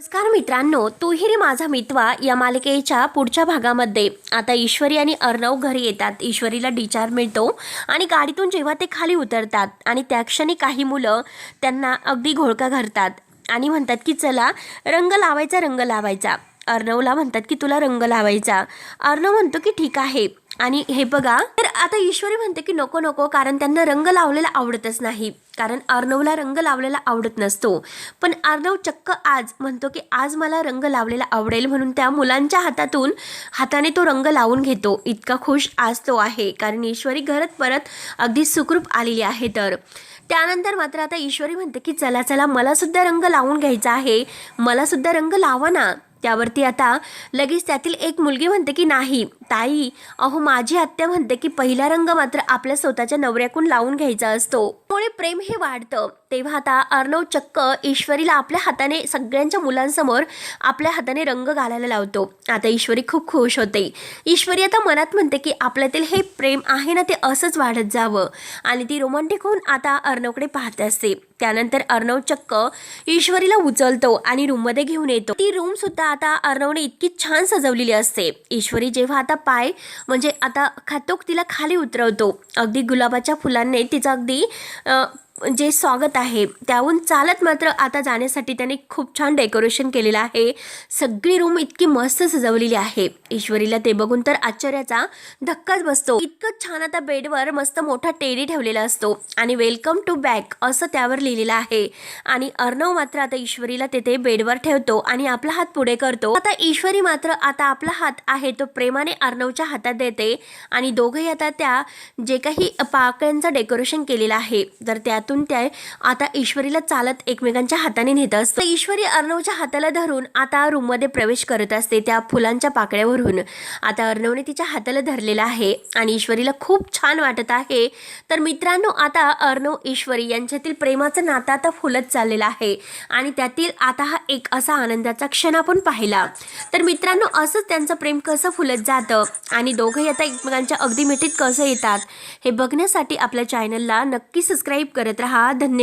नमस्कार मित्रांनो, तूही रे माझा मितवा या मालिकेच्या पुढच्या भागामध्ये आता ईश्वरी आणि अर्णव घरी येतात. ईश्वरीला डिस्चार्ज मिळतो आणि गाडीतून जेव्हा ते खाली उतरतात आणि त्या क्षणी काही मुलं त्यांना अगदी घोळका घालतात आणि म्हणतात की चला रंग लावायचा. अर्णवला म्हणतात की तुला रंग लावायचा. अर्णव म्हणतो की ठीक आहे. आणि हे बघा, तर आता ईश्वरी म्हणते की नको नको, कारण त्यांना रंग लावलेला आवडतच नाही, कारण अर्णवला रंग लावलेला आवडत नसतो. पण अर्णव चक्क आज म्हणतो की आज मला रंग लावलेला आवडेल, म्हणून त्या मुलांच्या हाताने तो रंग लावून घेतो. इतका खुश आज तो आहे, कारण ईश्वरी घरात परत अगदी सुखरूप आलेली आहे. तर त्यानंतर मात्र आता ईश्वरी म्हणते की चला चला मला सुद्धा रंग लावून घ्यायचा आहे, मला सुद्धा रंग लावा ना. त्यावरती आता लगेच त्यातील एक मुलगी म्हणते की नाही ताई, अहो माझी आत्या म्हणते की पहिला रंग मात्र आपल्या स्वतःच्या नवऱ्याकडून लावून घ्यायचा असतो, त्यामुळे प्रेम हे वाढतं. तेव्हा आता अर्णव चक्क ईश्वरीला आपल्या हाताने सगळ्यांच्या मुलांसमोर आपल्या हाताने रंग घालायला लावतो. आता ईश्वरी खूप खुश होते. ईश्वरी आता मनात म्हणते की आपल्यातील हे प्रेम आहे ना, ते असंच वाढत जावं, आणि ती रोमॅन्टिक होऊन आता अर्णवकडे पाहत असते. त्यानंतर अर्णव चक्क ईश्वरीला उचलतो आणि रूममध्ये घेऊन येतो. ती रूम सुद्धा आता अर्णवने इतकी छान सजवलेली असते. ईश्वरी जेव्हा आता पाय म्हणजे आता खातोक तिला खाली उतरवतो, अगदी गुलाबाच्या फुलांनी तिचं अगदी जे स्वागत आहे त्याहून चालत मात्र आता जाण्यासाठी त्याने खूप छान डेकोरेशन केलेलं आहे. सगळी रूम इतकी मस्त सजवलेली आहे. ईश्वरीला ते बघून तर आश्चर्याचा धक्काच बसतो. इतकं छान आता बेडवर मस्त मोठा टेडी ठेवलेला असतो आणि वेलकम टू बॅक असं त्यावर लिहिलेलं आहे. आणि अर्णव मात्र आता ईश्वरीला तेथे बेडवर ठेवतो आणि आपला हात पुढे करतो. आता ईश्वरी मात्र आता आपला हात आहे तो प्रेमाने अर्णवच्या हातात देते आणि दोघंही आता त्या जे काही पाकळ्यांचं डेकोरेशन केलेलं आहे तर त्यातून त्या आता ईश्वरीला चालत एकमेकांच्या हाताने नेत असतात. ईश्वरी अर्णवच्या हाताला धरून आता रूममध्ये प्रवेश करत असते त्या फुलांच्या पाकळ्यावरून. आता अर्णवने तिच्या हाताला धरलेला आहे आणि ईश्वरीला खूप छान वाटत आहे. तर मित्रांनो, आता अर्णव ईश्वरी यांच्यातील प्रेमाचं नातं आता फुलत चाललेलं आहे आणि त्यातील आता हा एक असा आनंदाचा क्षण आपण पाहिला. तर मित्रांनो, असंच त्यांचं प्रेम कसं फुलत जातं आणि दोघंही आता एकमेकांच्या अगदी मिठीत कसं येतात हे बघण्यासाठी आपल्या चॅनलला नक्की सबस्क्राईब करत रहा. धन्यवाद.